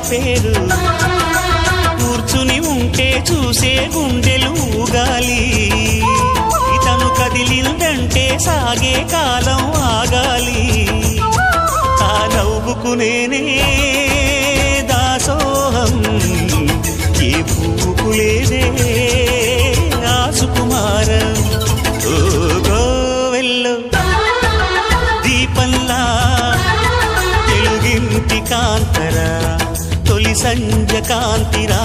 పేరు కూర్చుని ఉంటే చూసే గుండెలు ఊగాలి ఇతను కదిలిందంటే సాగే కాలం ఆగాలి ఆ నవ్వుకు నేనే దాసోహం ఏ పువ్వుకు లేదే ఆ సుకుమారం ఓ గోవెల్లో దీపంలా తెలుగింటి కాంతరా తొలి సంజ కాంతిరా